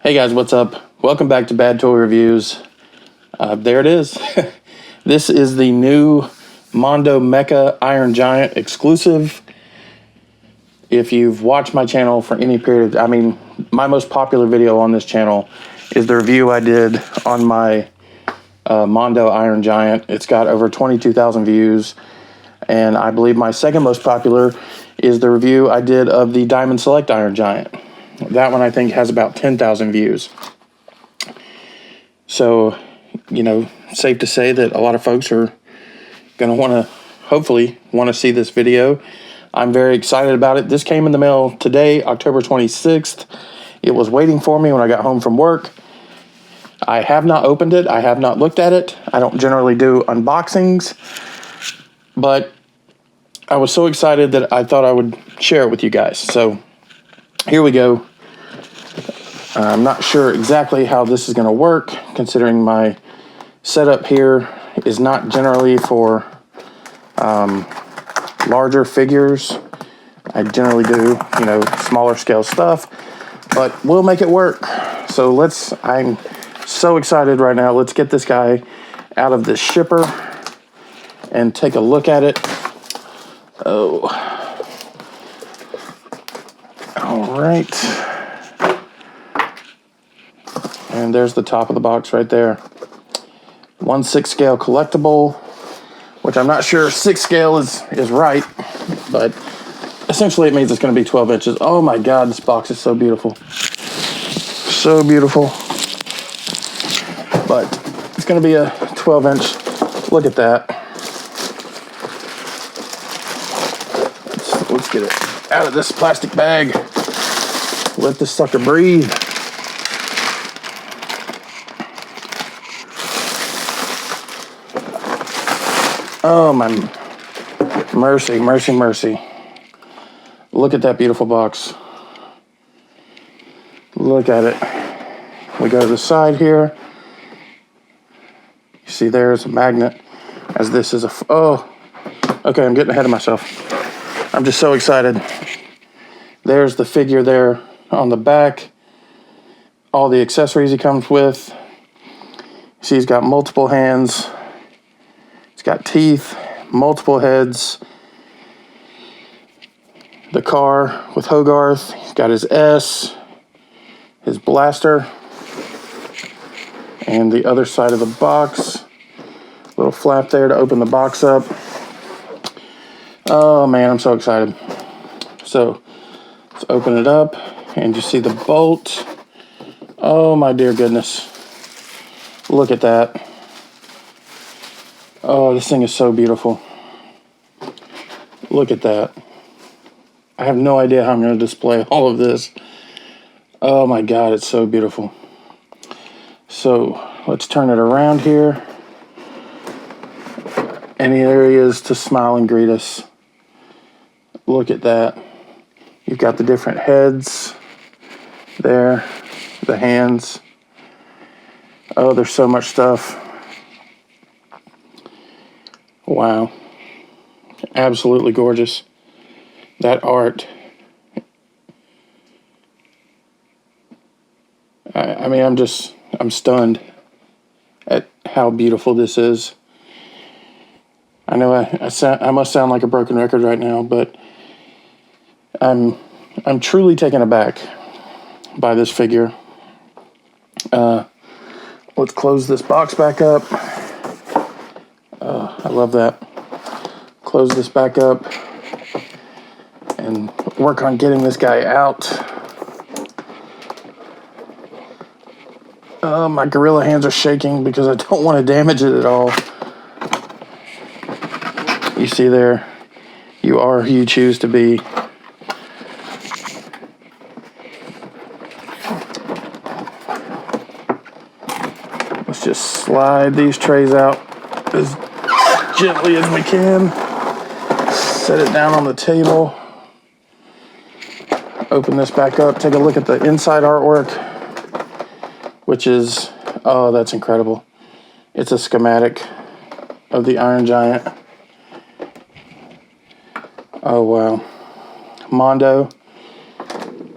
Hey guys, what's up? Welcome back to Bad Toy Reviews. There it is. This is the new Mondo Mecha Iron Giant exclusive. If you've watched my channel for any period, my most popular video on this channel is the review I did on my Mondo Iron Giant. It's got over 22,000 views. And I believe my second most popular is the review I did of the Diamond Select Iron Giant. That one I think has about 10,000 views. So, safe to say that a lot of folks are going to hopefully want to see this video. I'm very excited about it. This came in the mail today, October 26th. It was waiting for me when I got home from work. I have not opened it. I have not looked at it. I don't generally do unboxings. But I was so excited that I thought I would share it with you guys. So, here we go. I'm not sure exactly how this is going to work, considering my setup here is not generally for larger figures. I generally do, smaller scale stuff, but we'll make it work. So I'm so excited right now. Let's get this guy out of the shipper and take a look at it. Oh, all right. And there's the top of the box right there. 1/6 scale collectible, which I'm not sure 6 scale is right, but essentially it means it's going to be 12 inches. Oh my God, this box is so beautiful. So beautiful. But it's going to be a 12-inch. Look at that. Let's get it out of this plastic bag. Let this sucker breathe. Oh my mercy, mercy, mercy. Look at that beautiful box. Look at it. We go to the side here. You see there's a magnet, as this is okay, I'm getting ahead of myself. I'm just so excited. There's the figure there on the back. All the accessories he comes with. See, he's got multiple hands. It's got teeth, multiple heads. The car with Hogarth. He's got his S, his blaster, and the other side of the box. Little flap there to open the box up. Oh man, I'm so excited. So let's open it up, and you see the bolt. Oh my dear goodness. Look at that. Oh, this thing is so beautiful. Look at that. I have no idea how I'm going to display all of this. Oh my God, it's so beautiful. So let's turn it around here. And here he is to smile and greet us. Look at that. You've got the different heads there, the hands. Oh, there's so much stuff. Wow. Absolutely gorgeous. That art. I'm stunned at how beautiful this is. I know I must sound like a broken record right now, but I'm truly taken aback by this figure. Let's close this box back up. I love that. Close this back up and work on getting this guy out. My gorilla hands are shaking because I don't want to damage it at all. You see there, you are who you choose to be. Let's just slide these trays out as gently as we can. Set it down on the table. Open this back up. Take a look at the inside artwork, which is, oh, that's incredible. It's a schematic of the Iron Giant. Oh, wow. Mondo,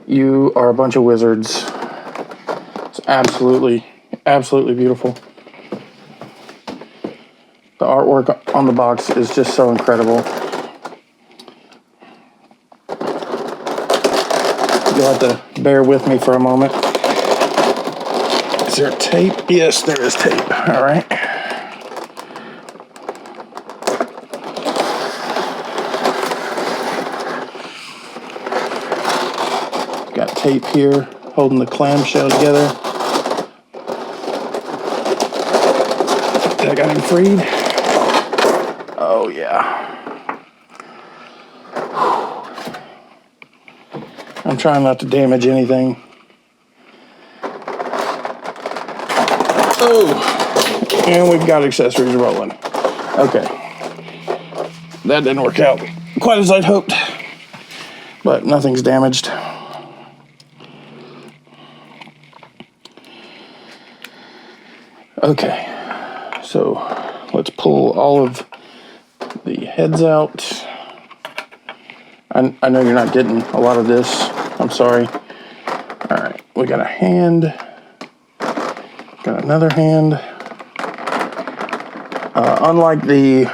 you are a bunch of wizards. absolutely, absolutely beautiful. The artwork on the box is just so incredible. You'll have to bear with me for a moment. Is there tape? Yes, there is tape. All right. Got tape here holding the clamshell together. I got him freed. Oh yeah. I'm trying not to damage anything. Oh, and we've got accessories rolling. Okay. That didn't work out quite as I'd hoped, but nothing's damaged. Okay, so let's pull all of the heads out. I know you're not getting a lot of this. I'm sorry. All right, we got a hand. Got another hand. Unlike the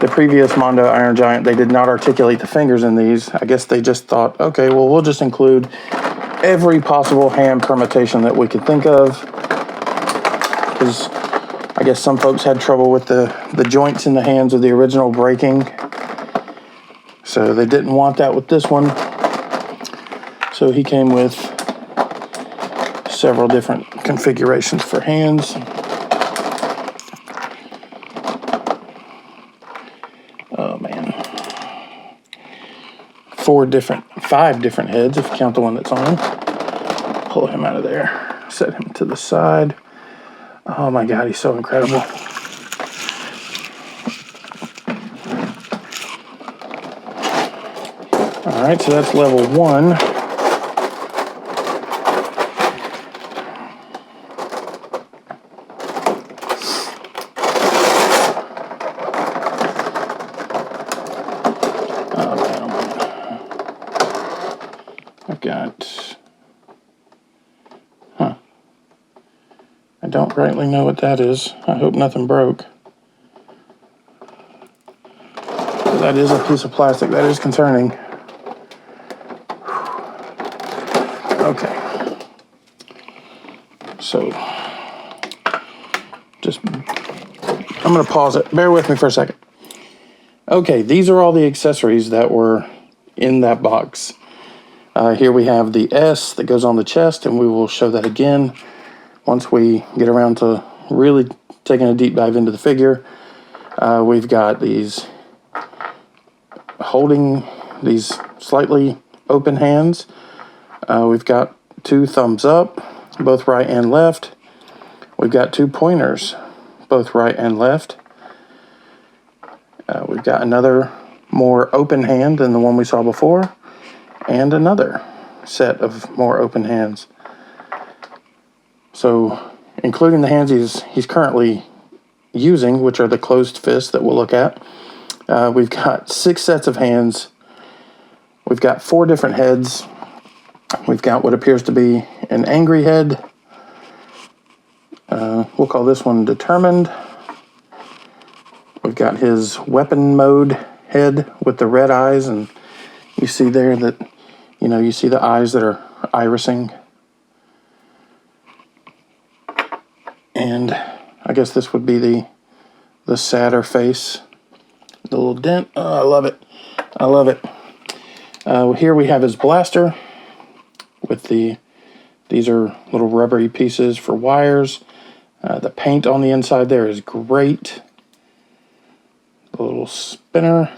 previous Mondo Iron Giant, they did not articulate the fingers in these. I guess they just thought, okay, well, we'll just include every possible hand permutation that we could think of. Because I guess some folks had trouble with the joints in the hands of the original breaking. So they didn't want that with this one. So he came with several different configurations for hands. Oh man. 5 different heads if you count the one that's on. Pull him out of there. Set him to the side. Oh my God, he's so incredible. All right, so that's level 1. Oh man. I've got, I don't rightly know what that is. I hope nothing broke. That is a piece of plastic. That is concerning. Okay. So, I'm going to pause it. Bear with me for a second. Okay, these are all the accessories that were in that box. Here we have the S that goes on the chest, and we will show that again once we get around to really taking a deep dive into the figure. We've got these holding these slightly open hands. We've got 2 thumbs up, both right and left. We've got 2 pointers, both right and left. We've got another more open hand than the one we saw before, and another set of more open hands. So, including the hands he's currently using, which are the closed fists that we'll look at, we've got 6 sets of hands. We've got 4 different heads. We've got what appears to be an angry head. We'll call this one determined. We've got his weapon mode head with the red eyes, and you see there that, you see the eyes that are irising. And I guess this would be the sadder face. The little dent. Oh, I love it. I love it. Here we have his blaster with these are little rubbery pieces for wires. The paint on the inside there is great. The little spinner.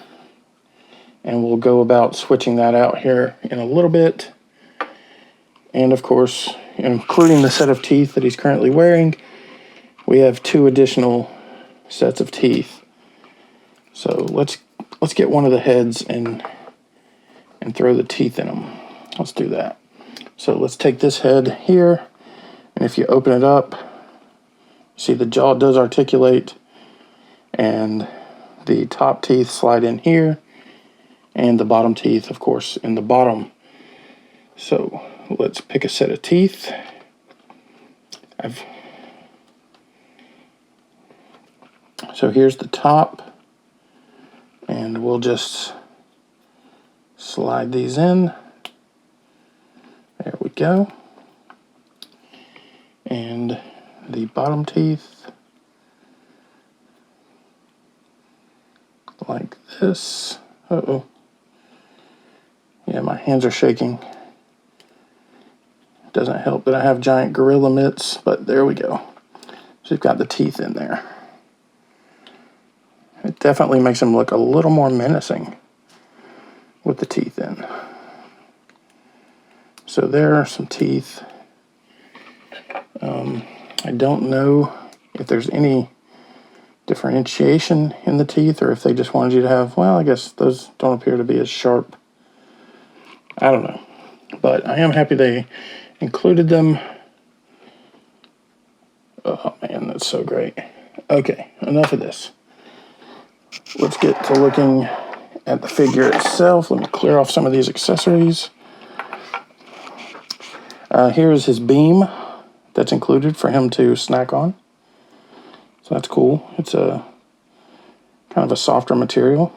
And we'll go about switching that out here in a little bit. And of course, including the set of teeth that he's currently wearing, we have 2 additional sets of teeth. So let's get one of the heads and throw the teeth in them. Let's do that. So let's take this head here, and if you open it up, see the jaw does articulate, and the top teeth slide in here, and the bottom teeth, of course, in the bottom. So let's pick a set of teeth. So here's the top, and we'll just slide these in. There we go. And the bottom teeth, like this. Uh-oh. Yeah, my hands are shaking. Doesn't help that I have giant gorilla mitts, but there we go. So we've got the teeth in there. It definitely makes them look a little more menacing with the teeth in. So there are some teeth. I don't know if there's any differentiation in the teeth or if they just wanted you to have, well, I guess those don't appear to be as sharp. I don't know. But I am happy they included them. Oh man, that's so great. Okay, enough of this. Let's get to looking at the figure itself. Let me clear off some of these accessories. Here's his beam that's included for him to snack on. So that's cool. It's a kind of a softer material.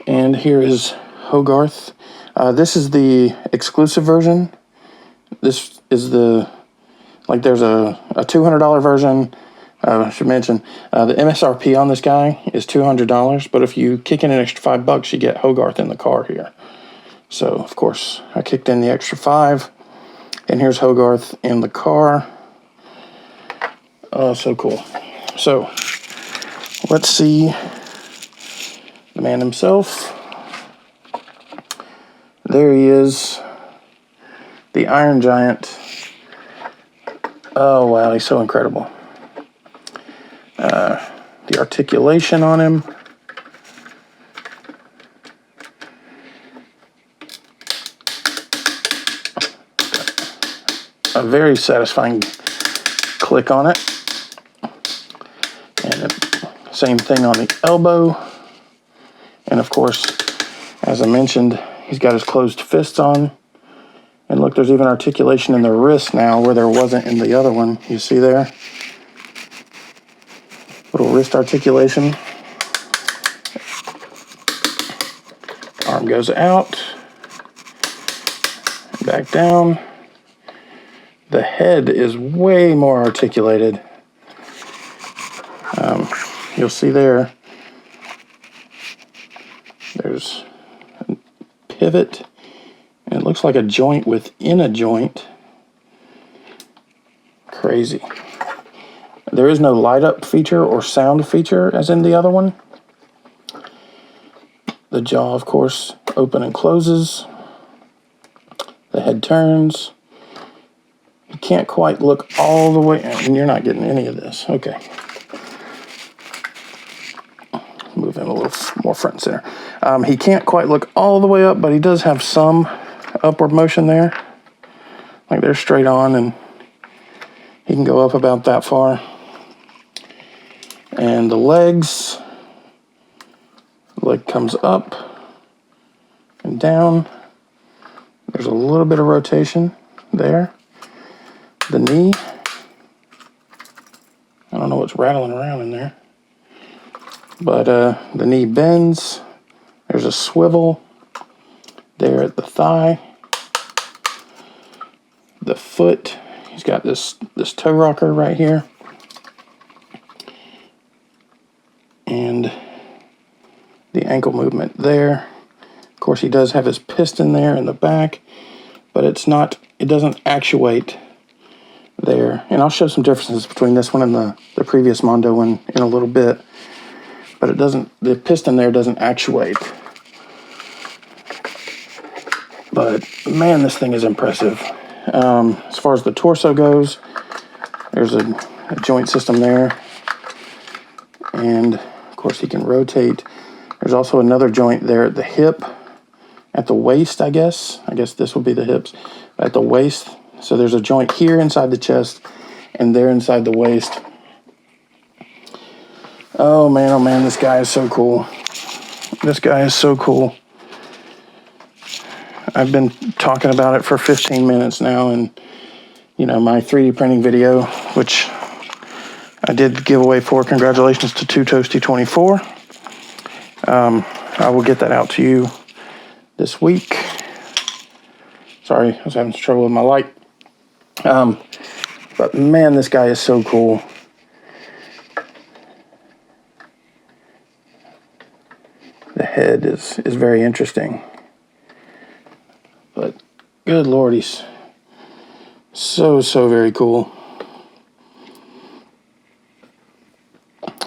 And here is Hogarth. This is the exclusive version. This is there's a $200 version. I should mention, the MSRP on this guy is $200, but if you kick in an extra $5, you get Hogarth in the car here. So, of course, I kicked in the extra $5, and here's Hogarth in the car. Oh, so cool. So, let's see the man himself. There he is, the Iron Giant. Oh, wow, he's so incredible. The articulation on him. A very satisfying click on it. And same thing on the elbow. And of course, as I mentioned, he's got his closed fists on. And look, there's even articulation in the wrist now where there wasn't in the other one. You see there? Little wrist articulation. Arm goes out. Back down. The head is way more articulated. You'll see there's a pivot, and it looks like a joint within a joint. Crazy. There is no light up feature or sound feature as in the other one. The jaw, of course, open and closes. The head turns. You can't quite look all the way, and you're not getting any of this. Okay. Move him a little more front and center. He can't quite look all the way up, but he does have some upward motion there. Like they're straight on, and he can go up about that far. And the legs, leg comes up and down. There's a little bit of rotation there. The knee, I don't know what's rattling around in there, but the knee bends. There's a swivel there at the thigh. The foot, he's got this toe rocker right here. And the ankle movement there. Of course, he does have his piston there in the back, but it doesn't actuate there. And I'll show some differences between this one and the previous Mondo one in a little bit. But the piston there doesn't actuate. But man, this thing is impressive. As far as the torso goes, there's a joint system there. And of course he can rotate. There's also another joint there at the hip, at the waist, I guess. I guess this will be the hips. At the waist. So there's a joint here inside the chest and there inside the waist. Oh man, this guy is so cool. This guy is so cool. I've been talking about it for 15 minutes now, and my 3D printing video, which I did give away for. Congratulations to 2Toasty24. I will get that out to you this week. Sorry, I was having some trouble with my light. But man, this guy is so cool. The head is very interesting. But good Lord, he's so very cool.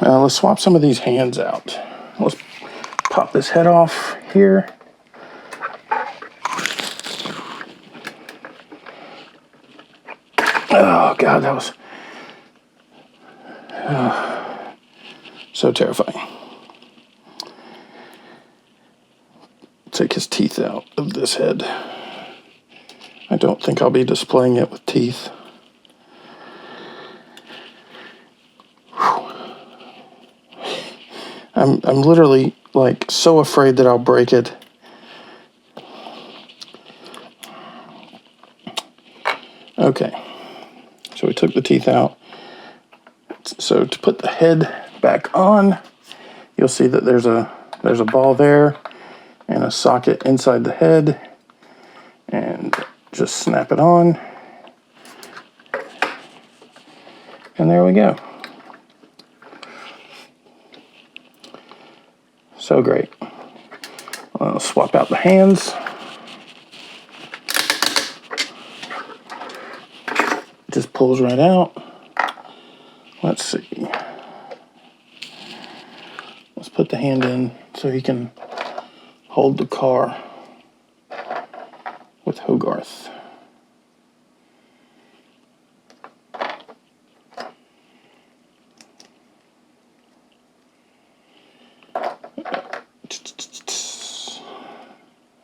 Let's swap some of these hands out. Let's pop this head off here. Oh God, that was so terrifying. Take his teeth out of this head. I don't think I'll be displaying it with teeth. I'm literally like so afraid that I'll break it. Okay, so we took the teeth out. So to put the head back on, you'll see that there's a ball there and a socket inside the head, and just snap it on, and there we go. So great. I'll swap out the hands. Just pulls right out. Let's see. Let's put the hand in so he can hold the car with Hogarth.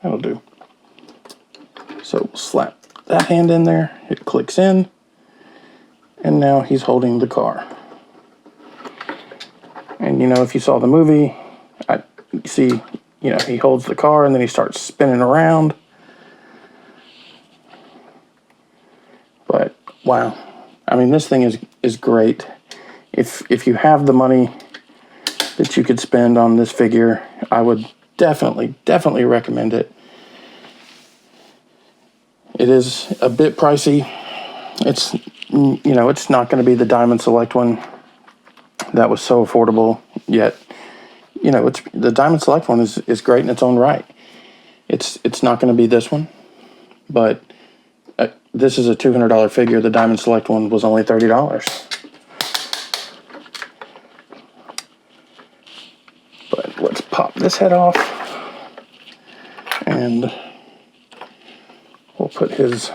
That'll do. So we'll slap that hand in there. It clicks in. And now he's holding the car. And if you saw the movie, you see, he holds the car and then he starts spinning around. But wow, I mean, this thing is great. If you have the money that you could spend on this figure, I would definitely recommend it. It is a bit pricey. It's not going to be the Diamond Select one that was so affordable, yet it's the Diamond Select one is great in its own right. It's not going to be this one, but this is a $200 figure. The Diamond Select one was only $30. But let's pop this head off, and we'll put his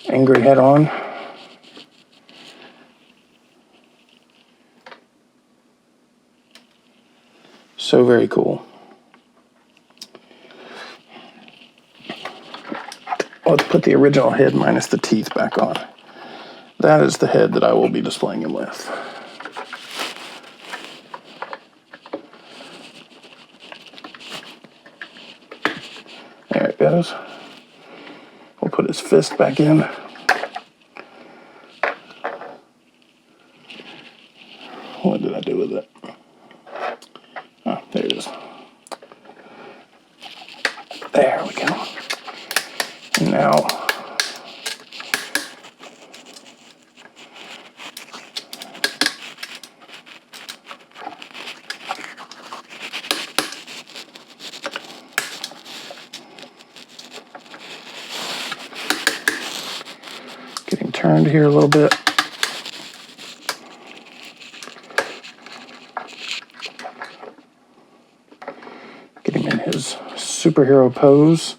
angry head on. So very cool. Let's put the original head minus the teeth back on. That is the head that I will be displaying him with. There it goes. We'll put his fist back in. What did I do with it? Oh, there it is. There we go. And now, getting turned here a little bit. Superhero pose,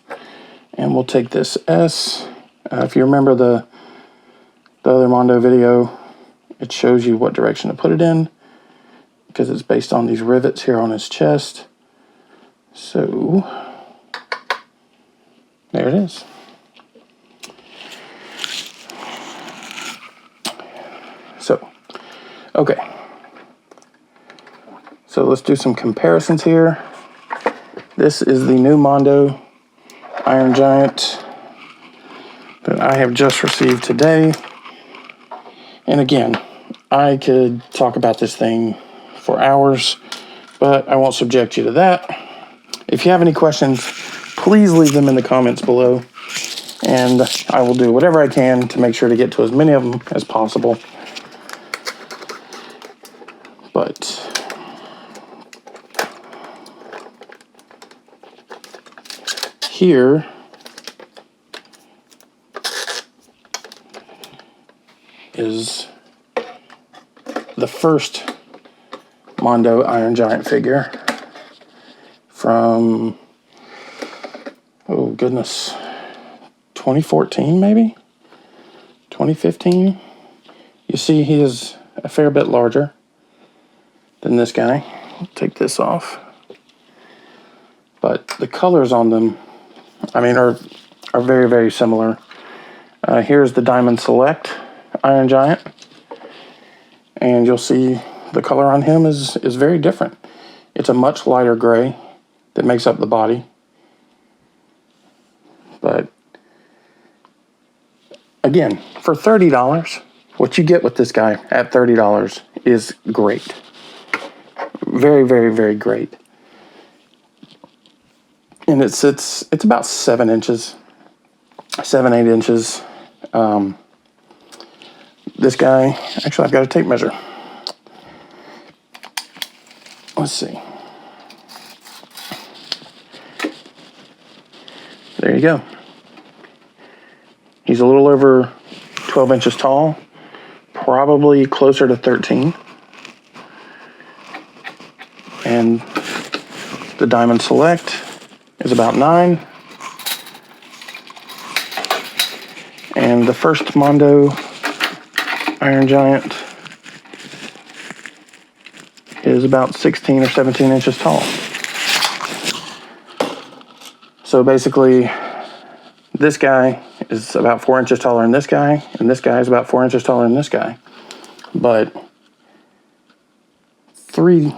and we'll take this S. If you remember the other Mondo video, it shows you what direction to put it in because it's based on these rivets here on his chest. So there it is. So okay, so let's do some comparisons here. This is the new Mondo Iron Giant that I have just received today. And again, I could talk about this thing for hours, but I won't subject you to that. If you have any questions, please leave them in the comments below, and I will do whatever I can to make sure to get to as many of them as possible. But here is the first Mondo Iron Giant figure from, oh goodness, 2014 maybe? 2015? You see he is a fair bit larger than this guy. I'll take this off. But the colors on them, I mean, are very, very similar. Here's the Diamond Select Iron Giant. And you'll see the color on him is very different. It's a much lighter gray that makes up the body. But again, for $30, what you get with this guy at $30 is great. Very, very, very great. And it's about 7 inches, 7-8 inches. This guy, actually I've got a tape measure. Let's see. There you go. He's a little over 12 inches tall, probably closer to 13. And the Diamond Select is about 9. And the first Mondo Iron Giant is about 16 or 17 inches tall. So basically, this guy is about 4 inches taller than this guy, and this guy is about 4 inches taller than this guy. But 3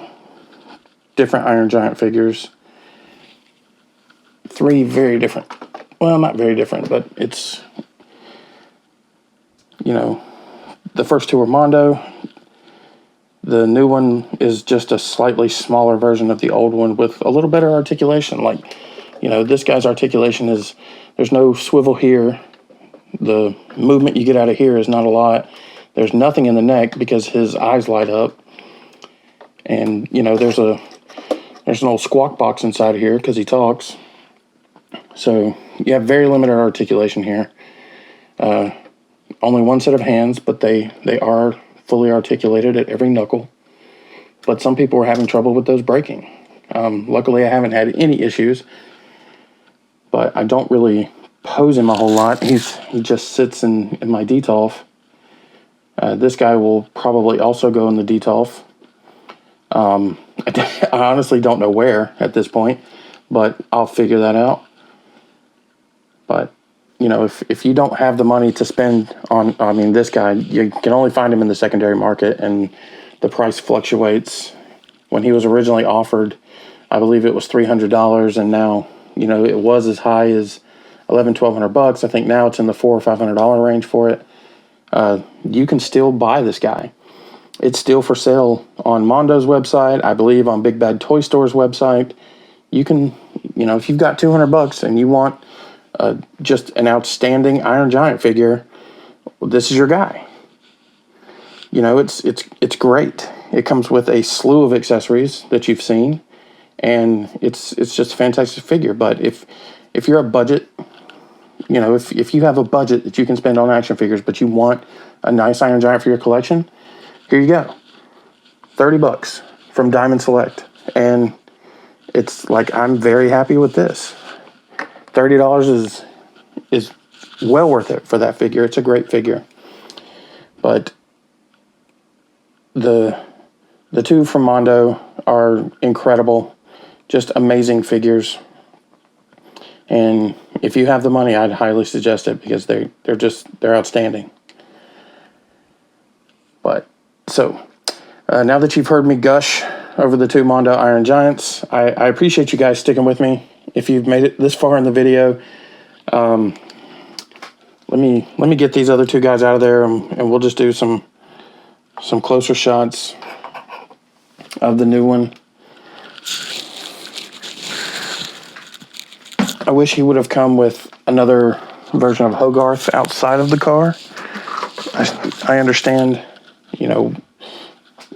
different Iron Giant figures, 3 very different, well, not very different, but it's, you know, the first 2 are Mondo. The new one is just a slightly smaller version of the old one with a little better articulation. Like, you know, this guy's articulation is, there's no swivel here. The movement you get out of here is not a lot. There's nothing in the neck because his eyes light up. And, you know, there's an old squawk box inside of here because he talks. So you have very limited articulation here. Only 1 set of hands, but they are fully articulated at every knuckle. But some people were having trouble with those breaking. Luckily, I haven't had any issues. But I don't really pose him a whole lot. He just sits in my detolf. This guy will probably also go in the detolf. I honestly don't know where at this point, but I'll figure that out. But, you know, if you don't have the money to spend on, I mean, this guy, you can only find him in the secondary market, and the price fluctuates. When he was originally offered, I believe it was $300, and now, you know, it was as high as $1,100-1,200. I think now it's in the $400 or $500 range for it. You can still buy this guy. It's still for sale on Mondo's website, I believe on Big Bad Toy Store's website. You can, you know, if you've got $200 and you want just an outstanding Iron Giant figure, well, this is your guy. You know, it's great. It comes with a slew of accessories that you've seen, and it's just a fantastic figure. But if you're a budget, you know, if you have a budget that you can spend on action figures, but you want a nice Iron Giant for your collection, here you go. $30 from Diamond Select. And it's like, I'm very happy with this. $30 is well worth it for that figure. It's a great figure. But the 2 from Mondo are incredible. Just amazing figures. And if you have the money, I'd highly suggest it because they're outstanding. But so now that you've heard me gush over the 2 Mondo Iron Giants, I appreciate you guys sticking with me. If you've made it this far in the video, let me get these other two guys out of there, and we'll just do some closer shots of the new one. I wish he would have come with another version of Hogarth outside of the car. I understand, you know,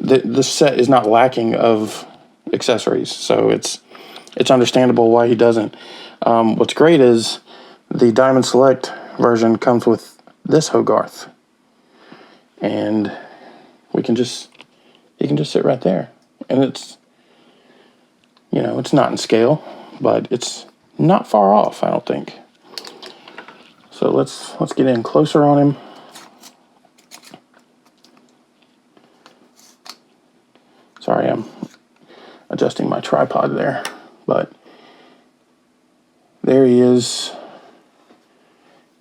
this set is not lacking of accessories, so it's understandable why he doesn't. What's great is the Diamond Select version comes with this Hogarth, and he can just sit right there, and it's, you know, it's not in scale, but it's not far off, I don't think. So let's get in closer on him. Sorry, I'm adjusting my tripod there, but there he is.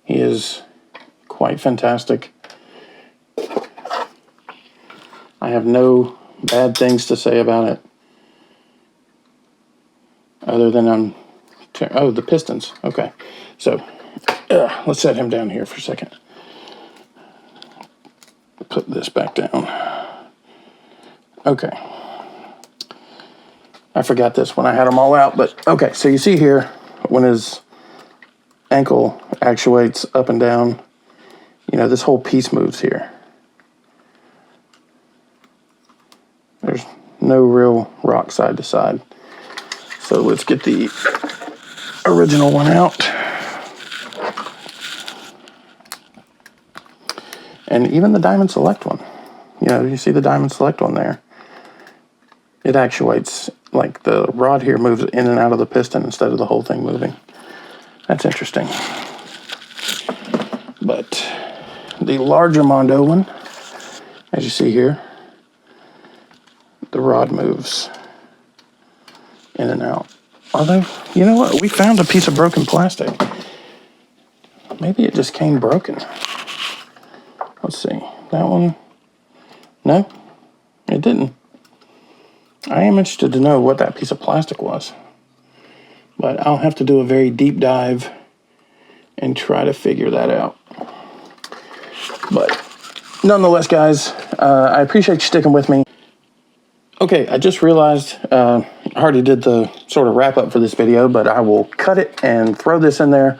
He is quite fantastic. I have no bad things to say about it, other than oh, the pistons. Okay, so let's set him down here for a second. Put this back down. Okay. I forgot this when I had them all out, but okay, so you see here, when his ankle actuates up and down, you know, this whole piece moves here. There's no real rock side to side. So let's get the original one out. And even the Diamond Select one. You know, you see the Diamond Select one there. It actuates, like the rod here moves in and out of the piston instead of the whole thing moving. That's interesting. But the larger Mondo one, as you see here, the rod moves in and out. Although, you know what? We found a piece of broken plastic. Maybe it just came broken. Let's see. That one? No, it didn't. I am interested to know what that piece of plastic was. But I'll have to do a very deep dive and try to figure that out. But nonetheless, guys, I appreciate you sticking with me. Okay, I just realized I already did the sort of wrap up for this video, but I will cut it and throw this in there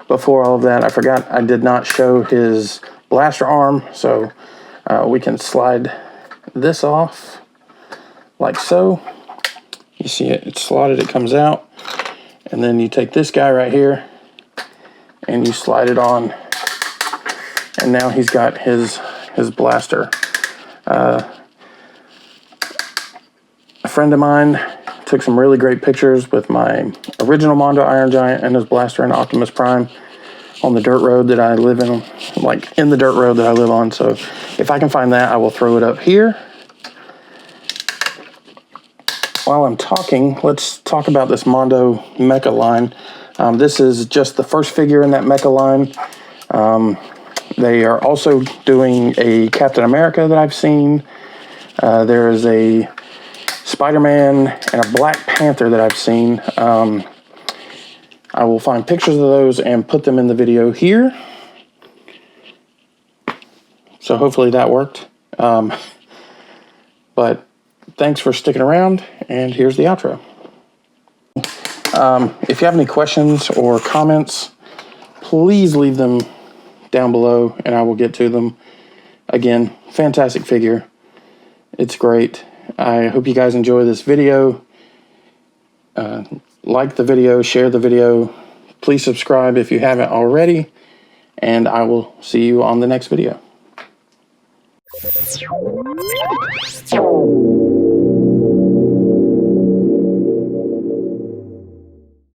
before all of that. I forgot I did not show his blaster arm, so we can slide this off like so. You see it, it's slotted, it comes out. And then you take this guy right here and you slide it on. And now he's got his blaster. A friend of mine took some really great pictures with my original Mondo Iron Giant and his blaster and Optimus Prime on the dirt road that I live in, like in the dirt road that I live on. So if I can find that, I will throw it up here. While I'm talking, let's talk about this Mondo Mecha line. This is just the first figure in that Mecha line. They are also doing a Captain America that I've seen. There is a Spider-Man and a Black Panther that I've seen. I will find pictures of those and put them in the video here. So hopefully that worked. But thanks for sticking around, and here's the outro. If you have any questions or comments, please leave them down below and I will get to them. Again, fantastic figure. It's great. I hope you guys enjoy this video. Like the video, share the video. Please subscribe if you haven't already, and I will see you on the next video.